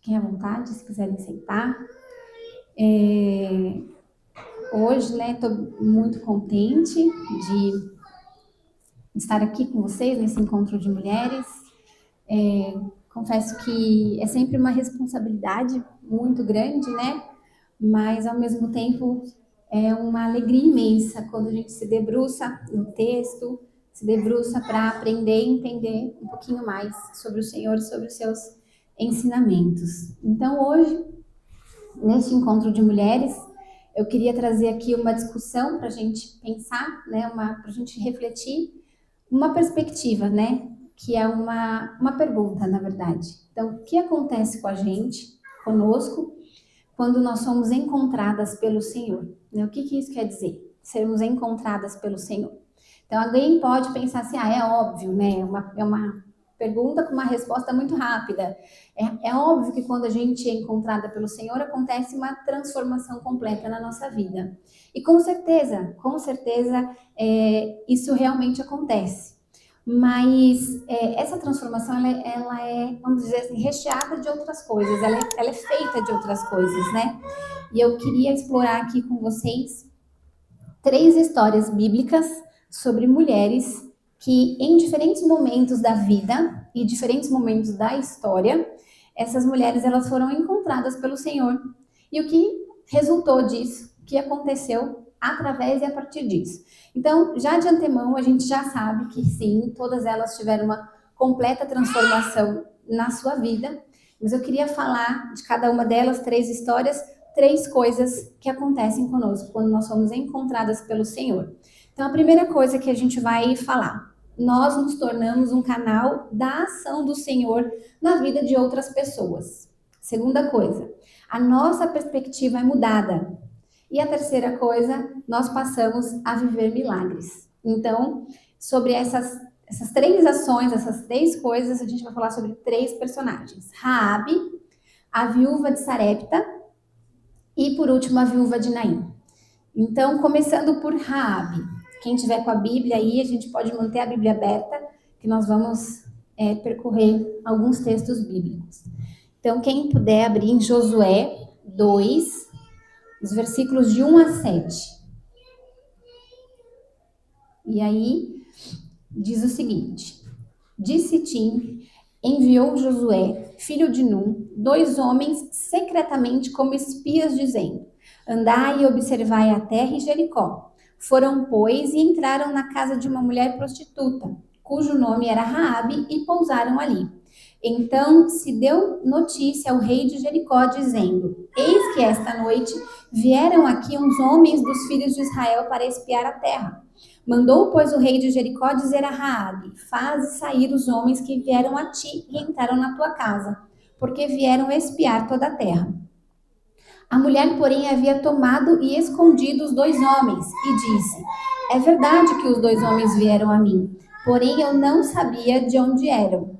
Fiquem à vontade, se quiserem sentar. Hoje, né, estou muito contente de estar aqui com vocês nesse encontro de mulheres. Confesso que é sempre uma responsabilidade muito grande, né? Mas, ao mesmo tempo, é uma alegria imensa quando a gente se debruça no texto, se debruça para aprender e entender um pouquinho mais sobre o Senhor e sobre os seus ensinamentos. Então, hoje, neste encontro de mulheres, eu queria trazer aqui uma discussão para a gente pensar, né, para a gente refletir, uma perspectiva, né, que é uma pergunta, na verdade. Então, o que acontece com a gente, conosco, quando nós somos encontradas pelo Senhor? Né? O que isso quer dizer? Sermos encontradas pelo Senhor. Então, alguém pode pensar assim, é óbvio, né, é uma pergunta com uma resposta muito rápida. É óbvio que quando a gente é encontrada pelo Senhor, acontece uma transformação completa na nossa vida. E com certeza, isso realmente acontece. Mas essa transformação, ela é, vamos dizer assim, recheada de outras coisas. Ela é feita de outras coisas, né? E eu queria explorar aqui com vocês 3 histórias bíblicas sobre mulheres que, em diferentes momentos da vida e diferentes momentos da história, essas mulheres elas foram encontradas pelo Senhor. E o que resultou disso, o que aconteceu através e a partir disso. Então, já de antemão, a gente já sabe que sim, todas elas tiveram uma completa transformação na sua vida, mas eu queria falar de cada uma delas, 3 histórias, 3 coisas que acontecem conosco quando nós somos encontradas pelo Senhor. Então, a primeira coisa que a gente vai falar, nós nos tornamos um canal da ação do Senhor na vida de outras pessoas. Segunda coisa, a nossa perspectiva é mudada. E a terceira coisa, nós passamos a viver milagres. Então, sobre essas 3 ações, essas 3 coisas, a gente vai falar sobre 3 personagens. Raabe, a viúva de Sarepta e, por último, a viúva de Naim. Então, começando por Raabe. Quem tiver com a Bíblia aí, a gente pode manter a Bíblia aberta, que nós vamos percorrer alguns textos bíblicos. Então, quem puder abrir em Josué 2, os versículos de 1 a 7. E aí, diz o seguinte: de Sitim enviou Josué, filho de Num, 2 homens secretamente como espias, dizendo: andai e observai a terra e Jericó. Foram, pois, e entraram na casa de uma mulher prostituta, cujo nome era Raabe, e pousaram ali. Então se deu notícia ao rei de Jericó, dizendo: eis que esta noite vieram aqui uns homens dos filhos de Israel para espiar a terra. Mandou, pois, o rei de Jericó dizer a Raabe: faze sair os homens que vieram a ti e entraram na tua casa, porque vieram espiar toda a terra. A mulher, porém, havia tomado e escondido os 2 homens, e disse: é verdade que os 2 homens vieram a mim, porém eu não sabia de onde eram.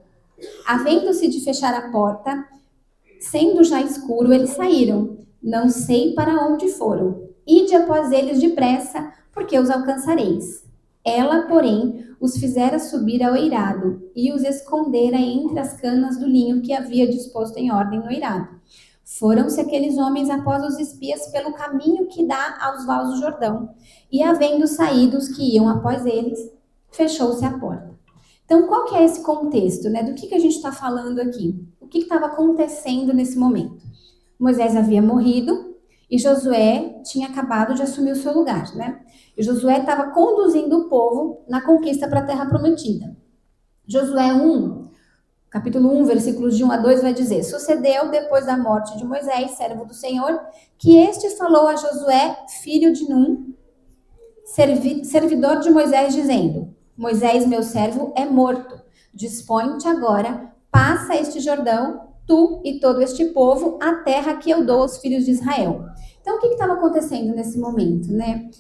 Havendo-se de fechar a porta, sendo já escuro, eles saíram. Não sei para onde foram. Ide após eles depressa, porque os alcançareis. Ela, porém, os fizera subir ao eirado, e os escondera entre as canas do linho que havia disposto em ordem no eirado. Foram-se aqueles homens após os espias pelo caminho que dá aos vales do Jordão, e havendo saído os que iam após eles, fechou-se a porta. Então, qual que é esse contexto, né? Do que a gente está falando aqui? O que estava acontecendo nesse momento? Moisés havia morrido e Josué tinha acabado de assumir o seu lugar, né? E Josué estava conduzindo o povo na conquista para a Terra Prometida. Josué 1, capítulo 1, versículos de 1 a 2 vai dizer: sucedeu depois da morte de Moisés, servo do Senhor, que este falou a Josué, filho de Num, servidor de Moisés, dizendo: Moisés, meu servo, é morto. Dispõe-te agora, passa este Jordão, tu e todo este povo, a terra que eu dou aos filhos de Israel. Então, o que estava acontecendo nesse momento, né?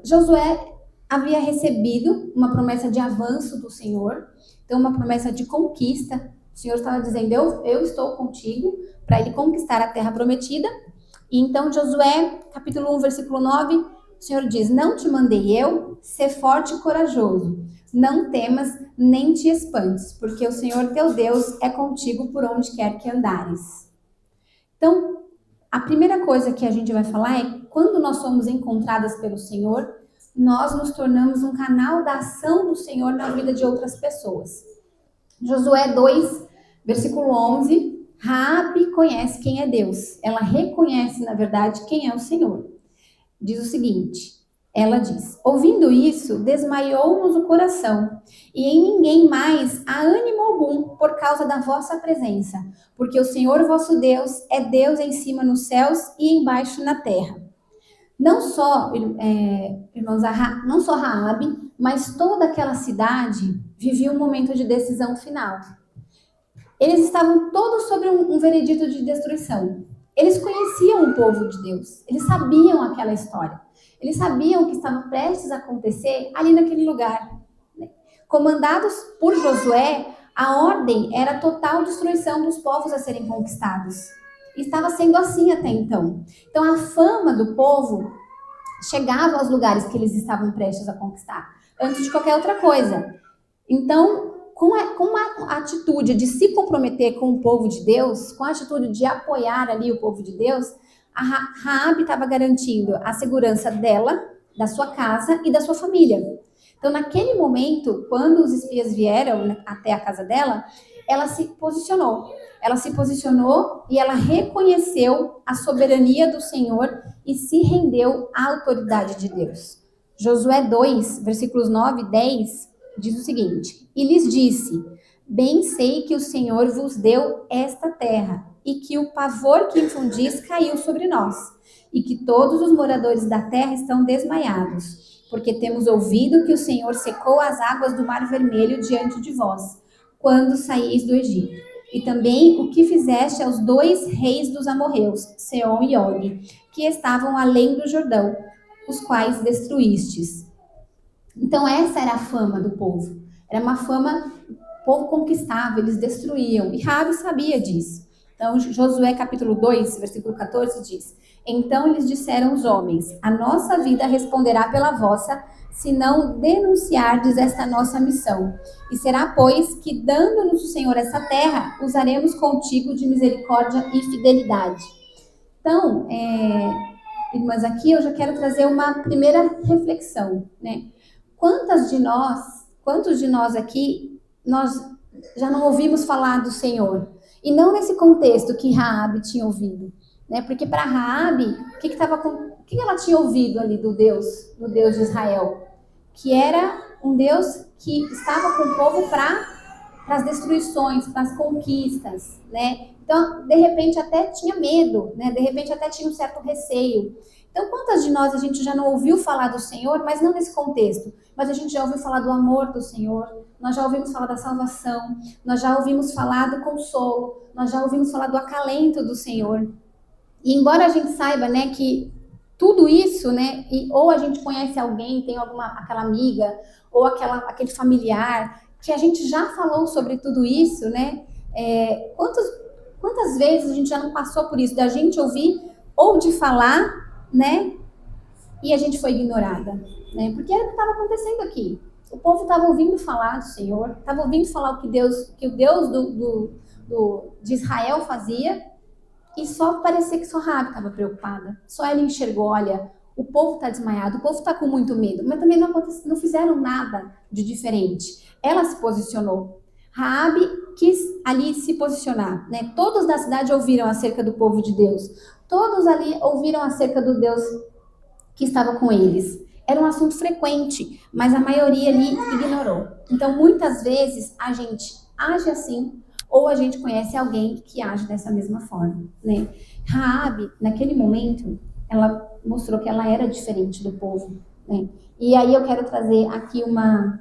Josué havia recebido uma promessa de avanço do Senhor, então uma promessa de conquista. O Senhor estava dizendo: eu estou contigo, para ele conquistar a terra prometida. E então, Josué, capítulo 1, versículo 9, o Senhor diz: não te mandei eu? Ser forte e corajoso. Não temas, nem te espantes, porque o Senhor teu Deus é contigo por onde quer que andares. Então, a primeira coisa que a gente vai falar é quando nós somos encontradas pelo Senhor, nós nos tornamos um canal da ação do Senhor na vida de outras pessoas. Josué 2, versículo 11, Raabe conhece quem é Deus. Ela reconhece, na verdade, quem é o Senhor. Diz o seguinte, ela diz: ouvindo isso, desmaiou-nos o coração, e em ninguém mais há ânimo algum por causa da vossa presença, porque o Senhor vosso Deus é Deus em cima nos céus e embaixo na terra. Não só, irmãos, não só Raabe, mas toda aquela cidade vivia um momento de decisão final. Eles estavam todos sobre um veredito de destruição. Eles conheciam o povo de Deus, eles sabiam aquela história. Eles sabiam o que estava prestes a acontecer ali naquele lugar. Comandados por Josué, a ordem era total destruição dos povos a serem conquistados. E estava sendo assim até então. Então a fama do povo chegava aos lugares que eles estavam prestes a conquistar, antes de qualquer outra coisa. Então, com a atitude de se comprometer com o povo de Deus, com a atitude de apoiar ali o povo de Deus, a Raabe estava garantindo a segurança dela, da sua casa e da sua família. Então, naquele momento, quando os espias vieram até a casa dela, ela se posicionou. Ela se posicionou e ela reconheceu a soberania do Senhor e se rendeu à autoridade de Deus. Josué 2, versículos 9 e 10, diz o seguinte: e lhes disse: bem sei que o Senhor vos deu esta terra, e que o pavor que infundis caiu sobre nós, e que todos os moradores da terra estão desmaiados, porque temos ouvido que o Senhor secou as águas do Mar Vermelho diante de vós, quando saíis do Egito. E também o que fizeste aos 2 reis dos amorreus, Seom e Og, que estavam além do Jordão, os quais destruístes. Então essa era a fama do povo. Era uma fama, o povo conquistava, eles destruíam. E Raabe sabia disso. Então Josué capítulo 2, versículo 14 diz: então lhes disseram os homens: a nossa vida responderá pela vossa, se não denunciardes esta nossa missão. E será, pois, que dando-nos o Senhor essa terra, usaremos contigo de misericórdia e fidelidade. Então, irmãs, aqui eu já quero trazer uma primeira reflexão, né? Quantos de nós aqui, nós já não ouvimos falar do Senhor? E não nesse contexto que Raabe tinha ouvido, né? Porque para Raabe, o que ela tinha ouvido ali do Deus de Israel? Que era um Deus que estava com o povo para as destruições, para as conquistas, né? Então, de repente até tinha medo, né? De repente até tinha um certo receio. Então, quantas de nós a gente já não ouviu falar do Senhor, mas não nesse contexto, mas a gente já ouviu falar do amor do Senhor, nós já ouvimos falar da salvação, nós já ouvimos falar do consolo, nós já ouvimos falar do acalento do Senhor. E embora a gente saiba, né, que tudo isso, né, ou a gente conhece alguém, tem aquela amiga, ou aquele familiar, que a gente já falou sobre tudo isso, né, quantas vezes a gente já não passou por isso, da gente ouvir ou de falar, né, e a gente foi ignorada, né, porque era o que estava acontecendo aqui. O povo estava ouvindo falar do Senhor, estava ouvindo falar o que o Deus de Israel fazia, e só parecia que só Raabe estava preocupada. Só ela enxergou, olha, o povo está desmaiado, o povo está com muito medo, mas também não fizeram nada de diferente. Ela se posicionou. Raabe quis ali se posicionar, né? Todos da cidade ouviram acerca do povo de Deus. Todos ali ouviram acerca do Deus que estava com eles. Era um assunto frequente, mas a maioria ali ignorou. Então, muitas vezes, a gente age assim, ou a gente conhece alguém que age dessa mesma forma, né? Raabe, naquele momento, ela mostrou que ela era diferente do povo, né? E aí eu quero trazer aqui uma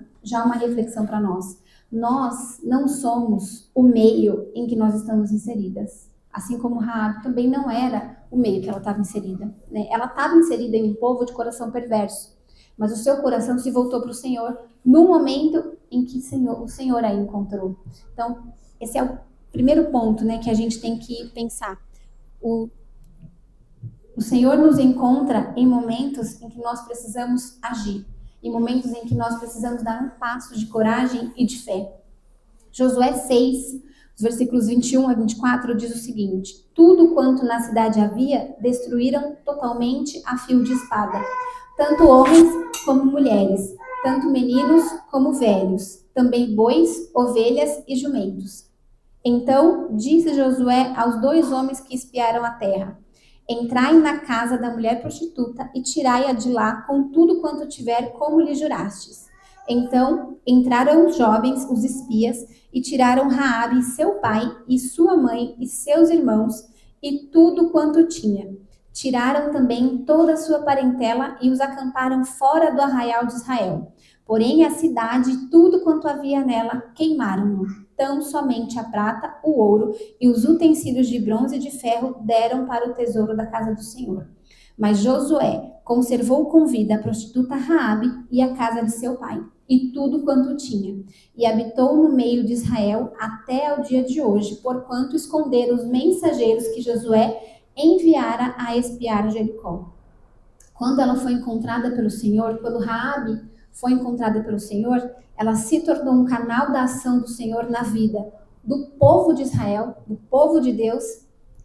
reflexão para nós. Nós não somos o meio em que nós estamos inseridas. Assim como Raabe também não era o meio que ela estava inserida, né? Ela estava inserida em um povo de coração perverso, mas o seu coração se voltou para o Senhor no momento em que o Senhor a encontrou. Então, esse é o primeiro ponto, né, que a gente tem que pensar. O Senhor nos encontra em momentos em que nós precisamos agir, em momentos em que nós precisamos dar um passo de coragem e de fé. Josué 6, os versículos 21 a 24, diz o seguinte: tudo quanto na cidade havia, destruíram totalmente a fio de espada, tanto homens como mulheres, tanto meninos como velhos, também bois, ovelhas e jumentos. Então disse Josué aos 2 homens que espiaram a terra: entrai na casa da mulher prostituta e tirai-a de lá com tudo quanto tiver, como lhe jurastes. Então entraram os jovens, os espias, e tiraram Raabe, seu pai, e sua mãe, e seus irmãos, e tudo quanto tinha. Tiraram também toda a sua parentela e os acamparam fora do arraial de Israel. Porém a cidade e tudo quanto havia nela queimaram-no. Tão somente a prata, o ouro e os utensílios de bronze e de ferro deram para o tesouro da casa do Senhor. Mas Josué conservou com vida a prostituta Raabe e a casa de seu pai, e tudo quanto tinha, e habitou no meio de Israel até ao dia de hoje, porquanto esconderam os mensageiros que Josué enviara a espiar Jericó. Quando ela foi encontrada pelo Senhor, quando Raabe foi encontrada pelo Senhor, ela se tornou um canal da ação do Senhor na vida do povo de Israel, do povo de Deus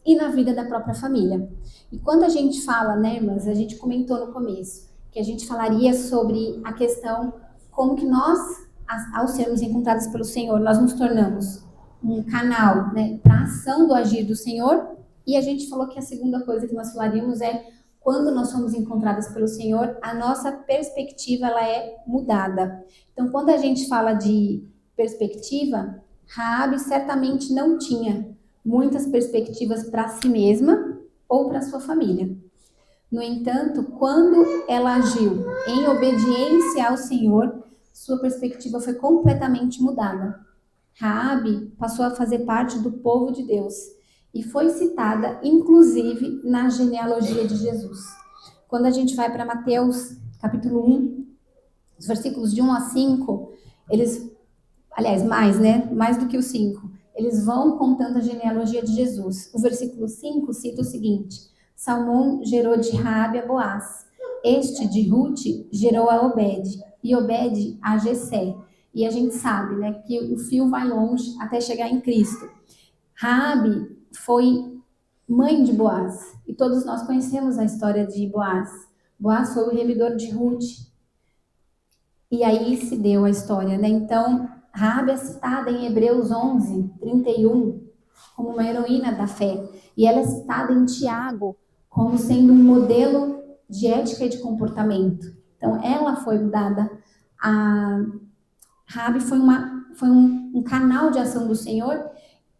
e na vida da própria família. E quando a gente fala, né, irmãs, a gente comentou no começo que a gente falaria sobre a questão como que nós, ao sermos encontrados pelo Senhor, nós nos tornamos um canal, né, para a ação do agir do Senhor. E a gente falou que a segunda coisa que nós falaríamos é quando nós somos encontradas pelo Senhor, a nossa perspectiva ela é mudada. Então, quando a gente fala de perspectiva, Raabe certamente não tinha muitas perspectivas para si mesma ou para sua família. No entanto, quando ela agiu em obediência ao Senhor, sua perspectiva foi completamente mudada. Raabe passou a fazer parte do povo de Deus e foi citada, inclusive, na genealogia de Jesus. Quando a gente vai para Mateus, capítulo 1, os versículos de 1 a 5, eles, aliás, mais do que os 5, eles vão contando a genealogia de Jesus. O versículo 5 cita o seguinte: Salmão gerou de Raabe a Boaz, este de Ruth gerou a Obed, e Obed a Jessé. E a gente sabe, né, que o fio vai longe até chegar em Cristo. Raabe foi mãe de Boaz, e todos nós conhecemos a história de Boaz. Boaz foi o remidor de Ruth. E aí se deu a história, né? Então, Raabe é citada em Hebreus 11, 31, como uma heroína da fé. E ela é citada em Tiago como sendo um modelo de ética e de comportamento. Então, ela foi dada a... Raabe foi um canal de ação do Senhor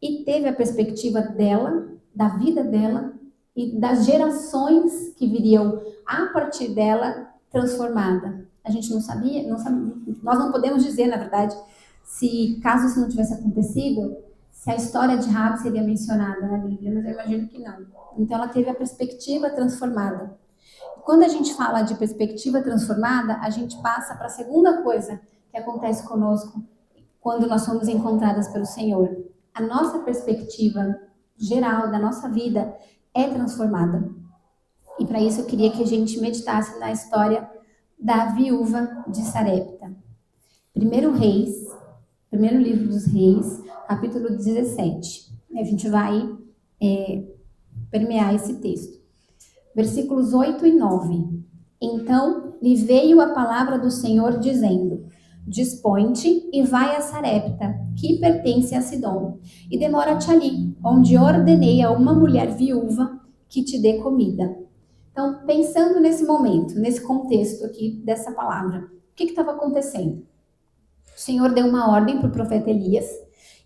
e teve a perspectiva dela, da vida dela e das gerações que viriam a partir dela transformada. A gente não sabia, nós não podemos dizer, na verdade, se caso isso não tivesse acontecido, se a história de Raabe seria mencionada na Bíblia, mas eu imagino que não. Então ela teve a perspectiva transformada. Quando a gente fala de perspectiva transformada, a gente passa para a segunda coisa que acontece conosco quando nós somos encontradas pelo Senhor. A nossa perspectiva geral da nossa vida é transformada. E para isso eu queria que a gente meditasse na história da viúva de Sarepta. Primeiro livro dos Reis, capítulo 17. A gente vai permear esse texto. Versículos 8 e 9. Então lhe veio a palavra do Senhor dizendo: dispõe-te e vai a Sarepta, que pertence a Sidom, e demora-te ali, onde ordenei a uma mulher viúva que te dê comida. Então, pensando nesse momento, nesse contexto aqui dessa palavra, o que estava acontecendo? O Senhor deu uma ordem para o profeta Elias,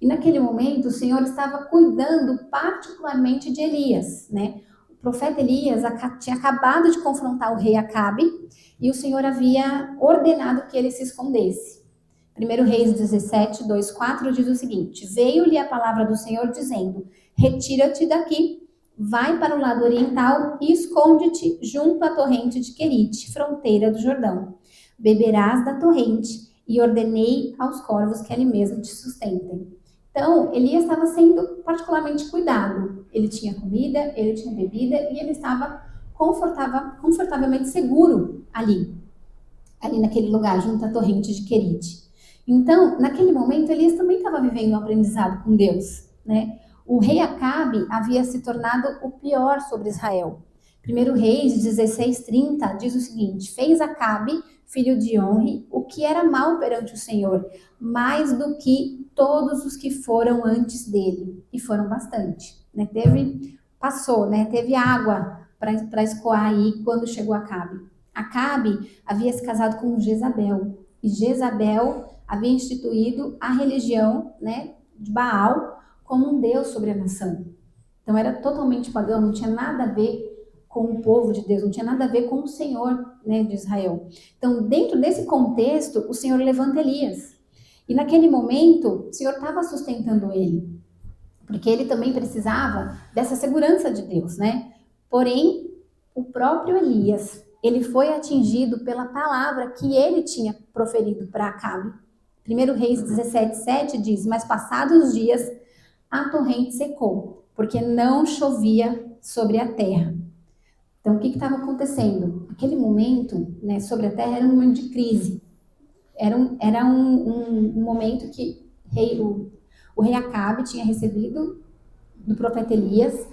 e naquele momento o Senhor estava cuidando particularmente de Elias, né? O profeta Elias tinha acabado de confrontar o rei Acabe, e o Senhor havia ordenado que ele se escondesse. 1 Reis 17, 2, 4 diz o seguinte: veio-lhe a palavra do Senhor dizendo: retira-te daqui, vai para o lado oriental e esconde-te junto à torrente de Querite, fronteira do Jordão. Beberás da torrente, e ordenei aos corvos que ali mesmo te sustentem. Então, Elias estava sendo particularmente cuidado. Ele tinha comida, ele tinha bebida e ele estava confortavelmente seguro ali naquele lugar, junto à torrente de Querite. Então, naquele momento, Elias também estava vivendo um aprendizado com Deus, né? O rei Acabe havia se tornado o pior sobre Israel. 1 Reis 16:30 diz o seguinte: fez Acabe, filho de Onri, o que era mal perante o Senhor, mais do que todos os que foram antes dele, e foram bastante, né? Passou, né? Teve água para escoar aí quando chegou Acabe. Acabe havia se casado com Jezabel, e Jezabel havia instituído a religião, né, de Baal como um deus sobre a nação. Então era totalmente pagão, não tinha nada a ver com o povo de Deus, não tinha nada a ver com o Senhor, né, de Israel. Então, dentro desse contexto, o Senhor levanta Elias. E naquele momento, o Senhor estava sustentando ele, porque ele também precisava dessa segurança de Deus, né? Porém, o próprio Elias, ele foi atingido pela palavra que ele tinha proferido para Acabe. 1 Reis 17:7 diz: mas passados os dias, a torrente secou, porque não chovia sobre a terra. Então, o que estava acontecendo? Aquele momento, né, sobre a terra, era um momento de crise. Era um momento que o rei Acabe tinha recebido do profeta Elias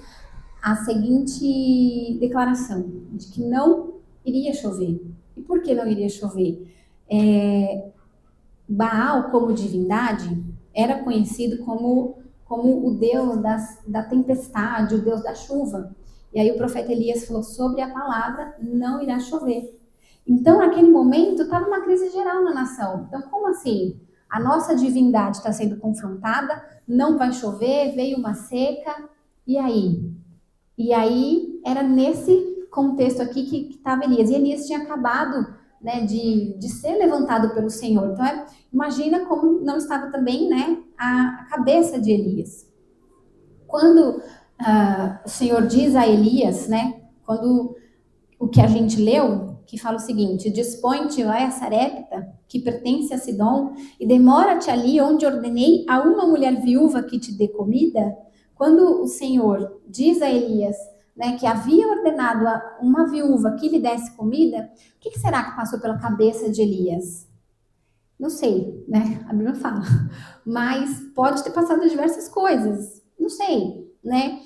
a seguinte declaração, de que não iria chover. E por que não iria chover? Baal, como divindade, era conhecido como o deus da tempestade, o deus da chuva. E aí o profeta Elias falou: sobre a palavra não irá chover. Então, naquele momento, estava uma crise geral na nação. Então, como assim? A nossa divindade está sendo confrontada, não vai chover, veio uma seca, e aí? E aí, era nesse contexto aqui que estava Elias. E Elias tinha acabado, né, de ser levantado pelo Senhor. Então, imagina como não estava também, né, a cabeça de Elias. Quando o Senhor diz a Elias, né, quando o que a gente leu, que fala o seguinte: dispõe-te, vai a Sarepta, que pertence a Sidom, e demora-te ali onde ordenei a uma mulher viúva que te dê comida. Quando o Senhor diz a Elias, né, que havia ordenado a uma viúva que lhe desse comida, o que será que passou pela cabeça de Elias? Não sei, né? A Bíblia fala. Mas pode ter passado diversas coisas. Não sei, né?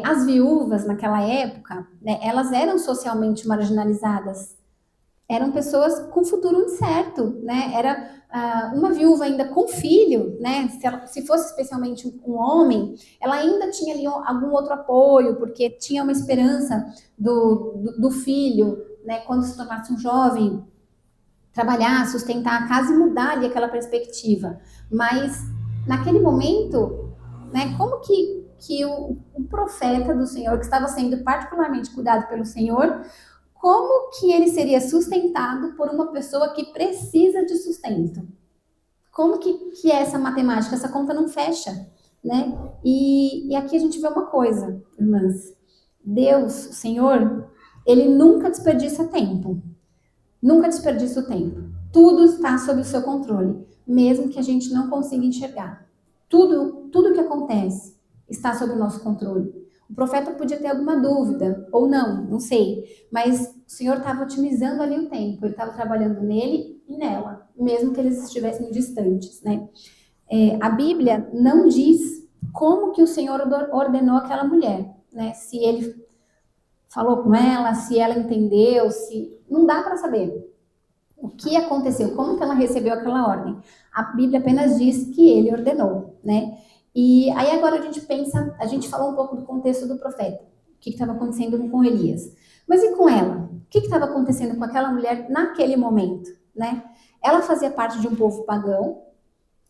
As viúvas naquela época, né, elas eram socialmente marginalizadas. Eram pessoas com futuro incerto, né? Era uma viúva ainda com filho, né? Se fosse especialmente um homem, ela ainda tinha ali algum outro apoio, porque tinha uma esperança do filho, né? Quando se tornasse um jovem, trabalhar, sustentar a casa e mudar ali aquela perspectiva. Mas naquele momento, né? Como que o profeta do Senhor, que estava sendo particularmente cuidado pelo Senhor, como que ele seria sustentado por uma pessoa que precisa de sustento? Como que é essa matemática? Essa conta não fecha, né? E aqui a gente vê uma coisa, irmãs. Deus, o Senhor, ele nunca desperdiça tempo. Nunca desperdiça o tempo. Tudo está sob o seu controle, mesmo que a gente não consiga enxergar. Tudo que acontece está sob o nosso controle. O profeta podia ter alguma dúvida, ou não sei. Mas o Senhor estava otimizando ali o tempo. Ele estava trabalhando nele e nela, mesmo que eles estivessem distantes, né? A Bíblia não diz como que o Senhor ordenou aquela mulher, né? Se ele falou com ela, se ela entendeu, se... Não dá para saber o que aconteceu, como que ela recebeu aquela ordem. A Bíblia apenas diz que ele ordenou, né? E aí agora a gente falou um pouco do contexto do profeta, o que estava acontecendo com Elias. Mas e com ela? O que estava acontecendo com aquela mulher naquele momento, né? Ela fazia parte de um povo pagão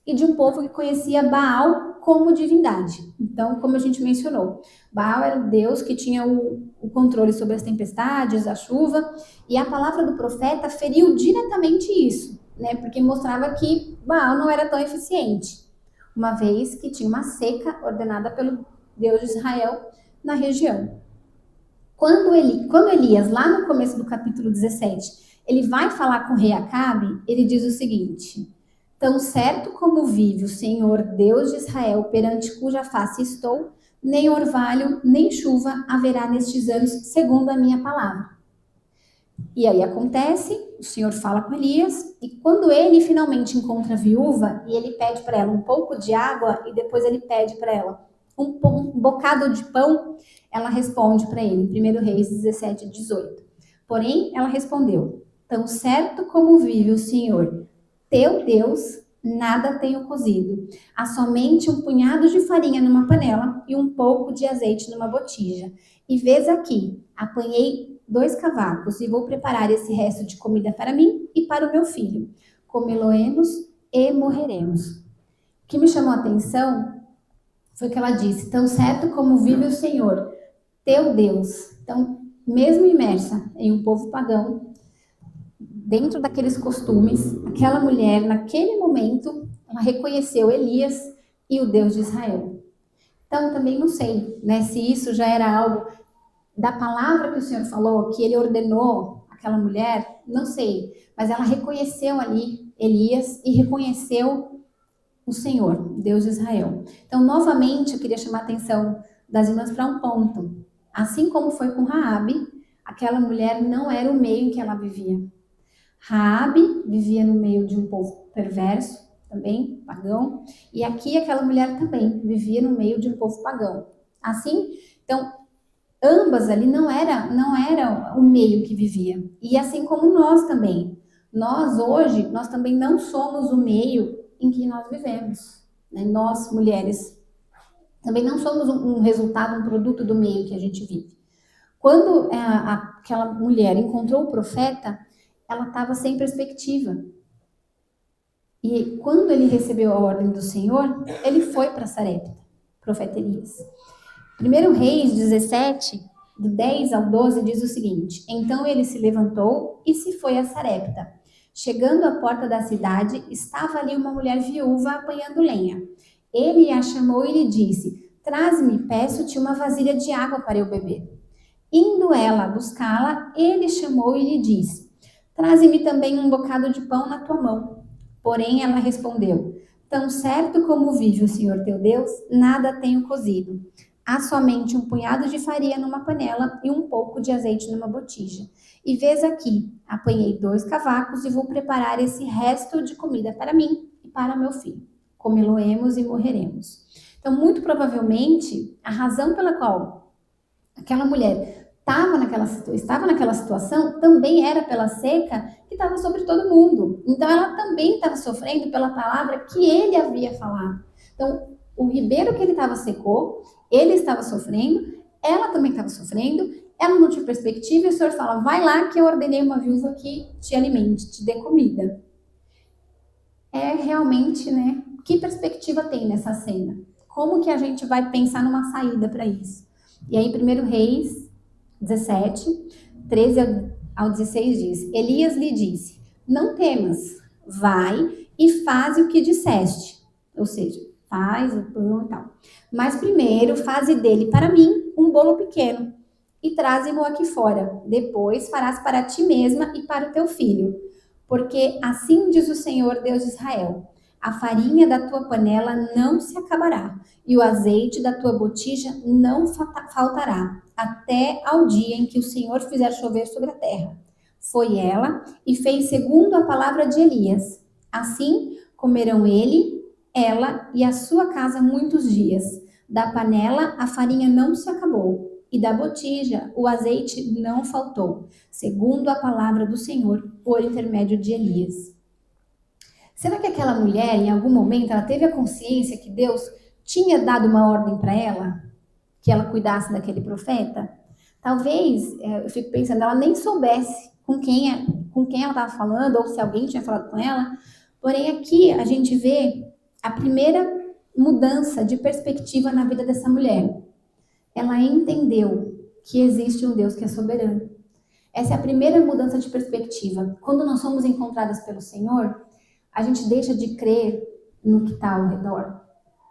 e de um povo que conhecia Baal como divindade. Então, como a gente mencionou, Baal era o deus que tinha o controle sobre as tempestades, a chuva, e a palavra do profeta feriu diretamente isso, né? Porque mostrava que Baal não era tão eficiente, uma vez que tinha uma seca ordenada pelo Deus de Israel na região. Quando Elias, lá no começo do capítulo 17, ele vai falar com o rei Acabe, ele diz o seguinte: tão certo como vive o Senhor Deus de Israel, perante cuja face estou, nem orvalho, nem chuva haverá nestes anos, segundo a minha palavra. E aí acontece, o Senhor fala com Elias, e quando ele finalmente encontra a viúva, e ele pede para ela um pouco de água, e depois ele pede para ela um bocado de pão, ela responde para ele, em 1 Reis 17, 18. Porém, ela respondeu, tão certo como vive o Senhor, teu Deus, nada tenho cozido. Há somente um punhado de farinha numa panela e um pouco de azeite numa botija. E vês aqui, apanhei 2 cavacos e vou preparar esse resto de comida para mim e para o meu filho. Comê-lo-emos e morreremos. O que me chamou a atenção foi que ela disse, tão certo como vive o Senhor, teu Deus. Então, mesmo imersa em um povo pagão, dentro daqueles costumes, aquela mulher, naquele momento, ela reconheceu Elias e o Deus de Israel. Então, também não sei, né, se isso já era algo da palavra que o Senhor falou, que ele ordenou aquela mulher, não sei, mas ela reconheceu ali Elias e reconheceu o Senhor, Deus de Israel. Então, novamente, eu queria chamar a atenção das irmãs para um ponto. Assim como foi com Raabe, aquela mulher não era o meio em que ela vivia. Raabe vivia no meio de um povo perverso, também pagão, e aqui aquela mulher também vivia no meio de um povo pagão. Assim, então, ambas ali não era o meio que vivia. E assim como nós também. Nós hoje, nós também não somos o meio em que nós vivemos. Né? Nós, mulheres, também não somos um resultado, um produto do meio que a gente vive. Quando aquela mulher encontrou o profeta, ela estava sem perspectiva. E quando ele recebeu a ordem do Senhor, ele foi para Sarepta, profeta Elias. 1 Reis 17, do 10 ao 12, diz o seguinte: Então ele se levantou e se foi a Sarepta. Chegando à porta da cidade, estava ali uma mulher viúva apanhando lenha. Ele a chamou e lhe disse: Traze-me, peço-te uma vasilha de água para eu beber. Indo ela buscá-la, ele chamou e lhe disse: Traze-me também um bocado de pão na tua mão. Porém ela respondeu: Tão certo como vive o Senhor teu Deus, nada tenho cozido. Há somente um punhado de farinha numa panela e um pouco de azeite numa botija. E vês aqui, apanhei 2 cavacos e vou preparar esse resto de comida para mim e para meu filho. Comê-lo-emos e morreremos. Então, muito provavelmente, a razão pela qual aquela mulher estava naquela situação também era pela seca que estava sobre todo mundo. Então, ela também estava sofrendo pela palavra que ele havia falado. Então, o ribeiro que ele estava secou, ele estava sofrendo, ela também estava sofrendo, ela não tinha perspectiva e o Senhor fala, vai lá que eu ordenei uma viúva que te alimente, te dê comida. É realmente, né? Que perspectiva tem nessa cena? Como que a gente vai pensar numa saída para isso? E aí, 1 Reis 17, 13 ao 16 diz, Elias lhe disse, não temas, vai e faz o que disseste. Ou seja, faz o pão e tal. Mas primeiro, faze dele para mim um bolo pequeno e traze-mo aqui fora. Depois farás para ti mesma e para o teu filho. Porque assim diz o Senhor Deus de Israel, a farinha da tua panela não se acabará e o azeite da tua botija não faltará, até ao dia em que o Senhor fizer chover sobre a terra. Foi ela e fez segundo a palavra de Elias. Assim comerão ele, ela e a sua casa muitos dias. Da panela a farinha não se acabou, e da botija o azeite não faltou, segundo a palavra do Senhor, por intermédio de Elias. Será que aquela mulher, em algum momento, ela teve a consciência que Deus tinha dado uma ordem para ela, que ela cuidasse daquele profeta? Talvez, eu fico pensando, ela nem soubesse com quem ela estava falando, ou se alguém tinha falado com ela. Porém, aqui a gente vê a primeira mudança de perspectiva na vida dessa mulher. Ela entendeu que existe um Deus que é soberano. Essa é a primeira mudança de perspectiva. Quando nós somos encontradas pelo Senhor, a gente deixa de crer no que está ao redor.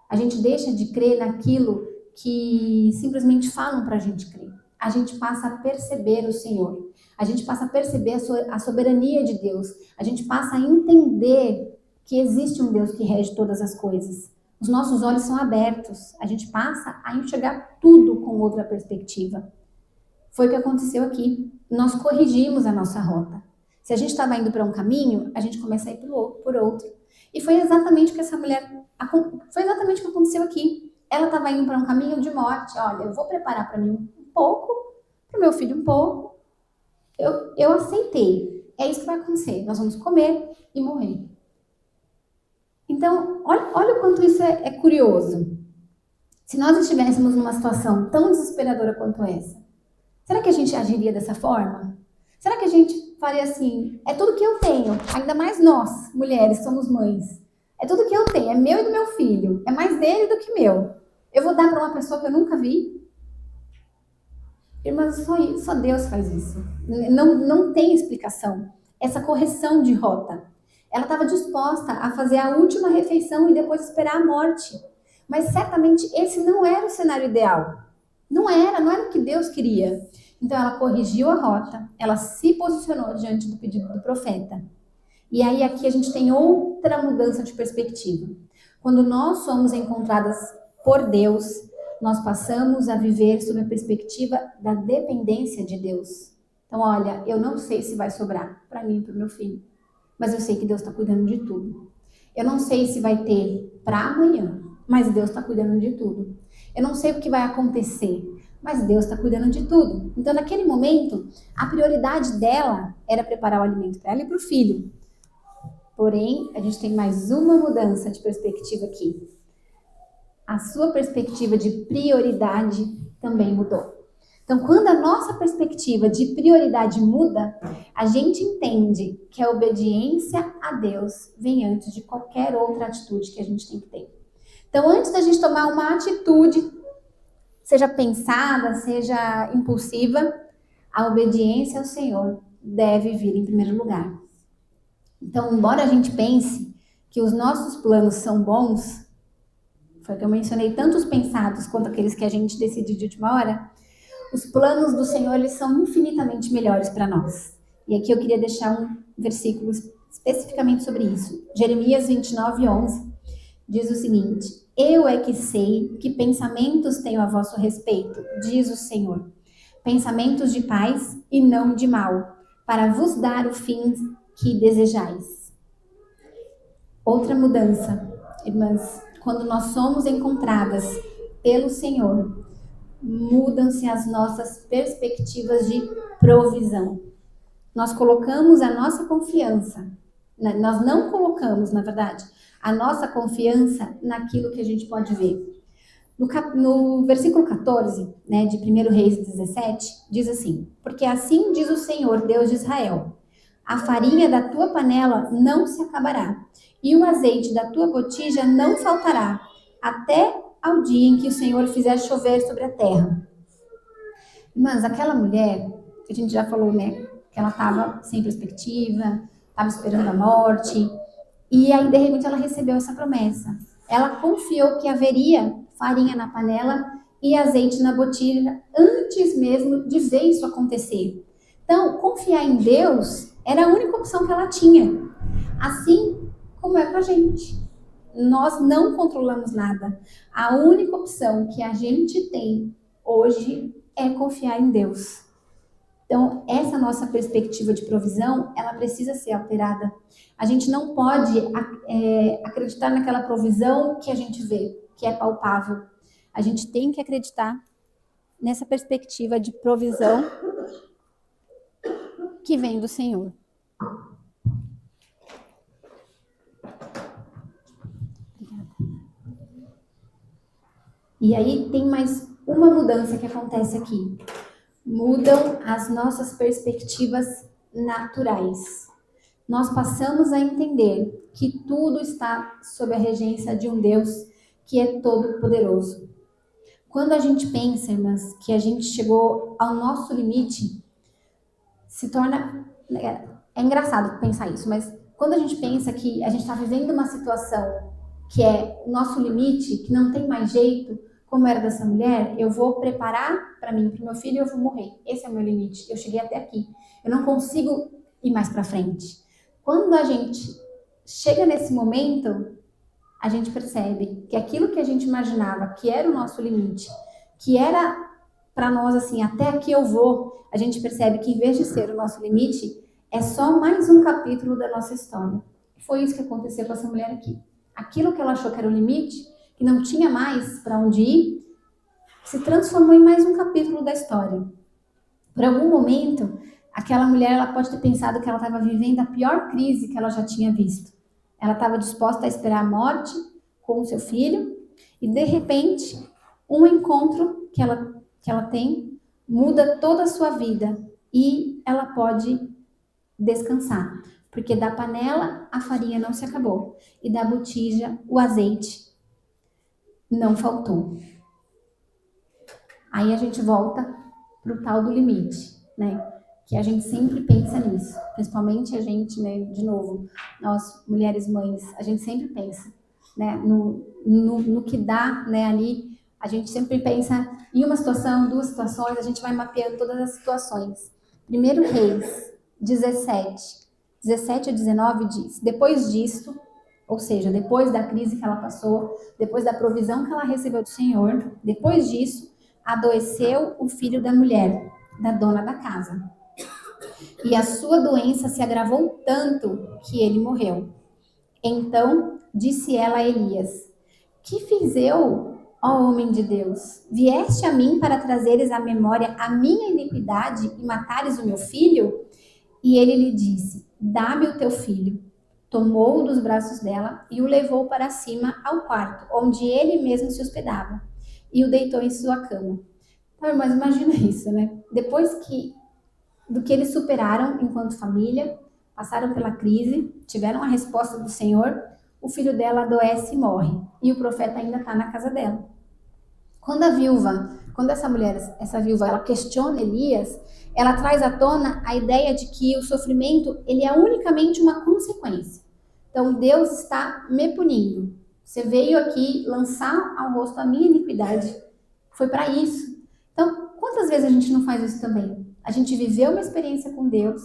A gente deixa de crer naquilo que simplesmente falam para a gente crer. A gente passa a perceber o Senhor. A gente passa a perceber a soberania de Deus. A gente passa a entender que existe um Deus que rege todas as coisas. Os nossos olhos são abertos, a gente passa a enxergar tudo com outra perspectiva. Foi o que aconteceu aqui. Nós corrigimos a nossa rota. Se a gente estava indo para um caminho, a gente começa a ir por outro. E foi exatamente o que essa mulher, foi exatamente o que aconteceu aqui. Ela estava indo para um caminho de morte. Olha, eu vou preparar para mim um pouco, para o meu filho um pouco. Eu aceitei. É isso que vai acontecer. Nós vamos comer e morrer. Então, olha o quanto isso é curioso. Se nós estivéssemos numa situação tão desesperadora quanto essa, será que a gente agiria dessa forma? Será que a gente faria assim, é tudo que eu tenho, ainda mais nós, mulheres, somos mães. É tudo que eu tenho, é meu e do meu filho, é mais dele do que meu. Eu vou dar para uma pessoa que eu nunca vi? Irmãs, só Deus faz isso. Não tem explicação. Essa correção de rota. Ela estava disposta a fazer a última refeição e depois esperar a morte. Mas certamente esse não era o cenário ideal. Não era o que Deus queria. Então ela corrigiu a rota, ela se posicionou diante do pedido do profeta. E aí aqui a gente tem outra mudança de perspectiva. Quando nós somos encontradas por Deus, nós passamos a viver sob a perspectiva da dependência de Deus. Então, olha, eu não sei se vai sobrar para mim e para o meu filho, mas eu sei que Deus está cuidando de tudo. Eu não sei se vai ter para amanhã, mas Deus está cuidando de tudo. Eu não sei o que vai acontecer, mas Deus está cuidando de tudo. Então, naquele momento, a prioridade dela era preparar o alimento para ela e para o filho. Porém, a gente tem mais uma mudança de perspectiva aqui. A sua perspectiva de prioridade também mudou. Então, quando a nossa perspectiva de prioridade muda, a gente entende que a obediência a Deus vem antes de qualquer outra atitude que a gente tem que ter. Então, antes da gente tomar uma atitude, seja pensada, seja impulsiva, a obediência ao Senhor deve vir em primeiro lugar. Então, embora a gente pense que os nossos planos são bons, foi o que eu mencionei, tanto os pensados quanto aqueles que a gente decide de última hora, os planos do Senhor, eles são infinitamente melhores para nós. E aqui eu queria deixar um versículo especificamente sobre isso. Jeremias 29:11 diz o seguinte: Eu é que sei que pensamentos tenho a vosso respeito, diz o Senhor. Pensamentos de paz e não de mal, para vos dar o fim que desejais. Outra mudança, irmãs, quando nós somos encontradas pelo Senhor, mudam-se as nossas perspectivas de provisão. Nós colocamos a nossa confiança, nós não colocamos, na verdade, a nossa confiança naquilo que a gente pode ver. No versículo 14, de 1 Reis 17, diz assim: Porque assim diz o Senhor, Deus de Israel, a farinha da tua panela não se acabará, e o azeite da tua botija não faltará, até ao dia em que o Senhor fizer chover sobre a terra. Mas aquela mulher, que a gente já falou, que ela estava sem perspectiva, estava esperando a morte, e aí de repente ela recebeu essa promessa. Ela confiou que haveria farinha na panela e azeite na botija antes mesmo de ver isso acontecer. Então, confiar em Deus era a única opção que ela tinha. Assim como é com a gente. Nós não controlamos nada. A única opção que a gente tem hoje é confiar em Deus. Então, essa nossa perspectiva de provisão, ela precisa ser alterada. A gente não pode acreditar naquela provisão que a gente vê, que é palpável. A gente tem que acreditar nessa perspectiva de provisão que vem do Senhor. E aí tem mais uma mudança que acontece aqui. Mudam as nossas perspectivas naturais. Nós passamos a entender que tudo está sob a regência de um Deus que é todo-poderoso. Quando a gente pensa, irmãs, que a gente chegou ao nosso limite, se torna... É engraçado pensar isso, mas quando a gente pensa que a gente está vivendo uma situação que é o nosso limite, que não tem mais jeito, como era dessa mulher, eu vou preparar para mim, para o meu filho, e eu vou morrer. Esse é o meu limite. Eu cheguei até aqui. Eu não consigo ir mais para frente. Quando a gente chega nesse momento, a gente percebe que aquilo que a gente imaginava que era o nosso limite, que era para nós assim, até aqui eu vou, a gente percebe que em vez de ser o nosso limite, é só mais um capítulo da nossa história. Foi isso que aconteceu com essa mulher aqui. Aquilo que ela achou que era o limite, que não tinha mais para onde ir, se transformou em mais um capítulo da história. Por algum momento, aquela mulher ela pode ter pensado que ela estava vivendo a pior crise que ela já tinha visto. Ela estava disposta a esperar a morte com o seu filho e, de repente, um encontro que ela tem muda toda a sua vida e ela pode descansar. Porque da panela a farinha não se acabou e da botija o azeite não faltou. Aí a gente volta para o tal do limite, né? Que a gente sempre pensa nisso, principalmente a gente, né? De novo, nós mulheres mães, a gente sempre pensa, né? No que dá, né? Ali, a gente sempre pensa em uma situação, duas situações, a gente vai mapeando todas as situações. 1 Reis 17 a 19 diz: depois disto, ou seja, depois da crise que ela passou, depois da provisão que ela recebeu do Senhor, depois disso, adoeceu o filho da mulher, da dona da casa. E a sua doença se agravou tanto que ele morreu. Então disse ela a Elias: que fiz eu, ó homem de Deus? Vieste a mim para trazeres à memória a minha iniquidade e matares o meu filho? E ele lhe disse: dá-me o teu filho. Tomou-o dos braços dela e o levou para cima ao quarto, onde ele mesmo se hospedava, e o deitou em sua cama. Mas imagina isso, né? Depois do que eles superaram enquanto família, passaram pela crise, tiveram a resposta do Senhor, o filho dela adoece e morre. E o profeta ainda está na casa dela. Quando essa viúva, ela questiona Elias, ela traz à tona a ideia de que o sofrimento, ele é unicamente uma consequência. Então, Deus está me punindo. Você veio aqui lançar ao rosto a minha iniquidade. Foi para isso. Então, quantas vezes a gente não faz isso também? A gente viveu uma experiência com Deus,